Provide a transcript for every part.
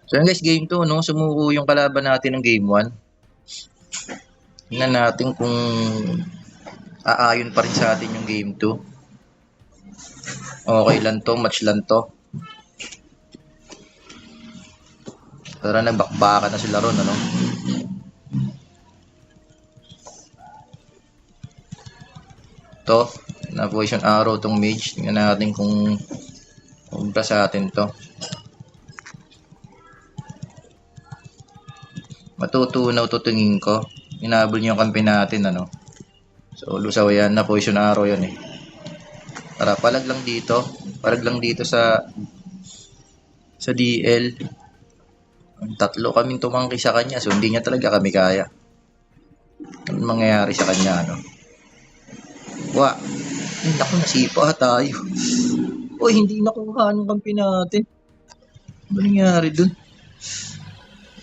So yun guys, game 2, no? Sumuko yung kalaban natin ng game 1. Tingnan natin kung aayon pa rin sa atin yung game 2. Okay lang to, match lang to. Tara na, bakbakan na sila ron, ano? To, na poison arrow tong mage. Tingnan natin kung sa atin to. Matutunaw to tingin ko. Inabol niyo yung kampi natin, ano? So, lusaw yan na poison arrow yan eh. Tara, palag lang dito. Palag lang dito sa DL. Tatlo kaming tumangki sa kanya. So, hindi niya talaga kami kaya. Ano mangyayari sa kanya, ano? Ay, naku, nasipa tayo. Uy, hindi nakuha ng kampi natin. Ano nangyari dun?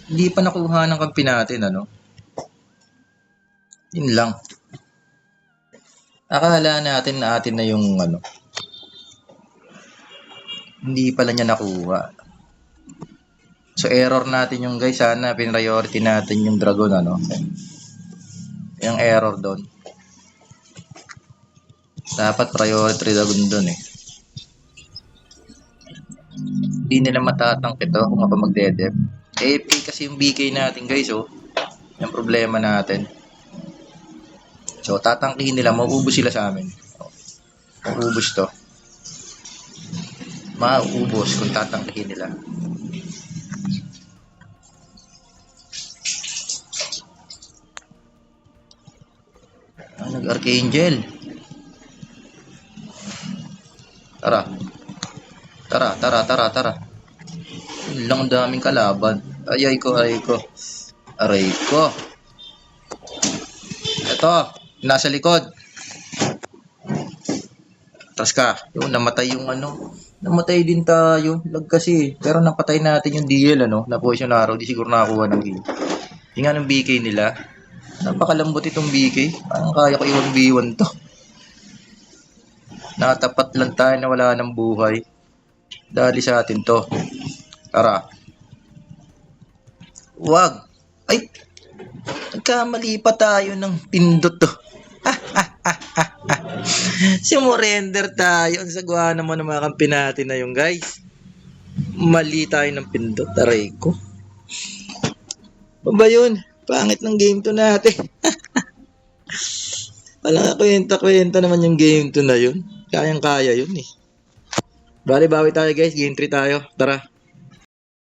Hindi pa nakuha ng kampi natin, ano? Yun lang. Akala natin na atin na yung, ano, hindi pala niya nakuha. So, error natin yung guys. Sana pin-priority natin yung dragon, ano? Yung error doon. Dapat priority dragon doon eh. Hindi nila matatangk ito kung ako magdedep. AFK kasi yung BK natin guys, oh. Yung problema natin. So, tatangkihin nila. Mauubos sila sa amin. Mauubos to. Mauubos kung tatangkihin nila. Nag-Archangel. Tara. Lang daming kalaban. Aray ko. Ito, nasa likod. Atras ka. Yung namatay yung ano. Namatay din tayo. Lag kasi. Pero napatay natin yung DL, ano. Na poison arrow. Di siguro nakakuha ng game. Tingnan ng BK nila. Napakalambot itong BK. Parang kaya ko 1v1 to. Nakatapat lang tayo na wala ng buhay. Dali sa atin to. Tara. Wag. Ay. Nagkamali pa tayo ng pindot to. Sumurrender tayo. Ang sagwa naman ng mga kampi natin na yung guys. Mali tayo ng pindot. Aray ko. Ba yun? Pangit ng game to natin. Walang kwenta naman yung game to na yun. Kayang-kaya yun eh. Bali, bawi tayo guys. Game 3 tayo. Tara.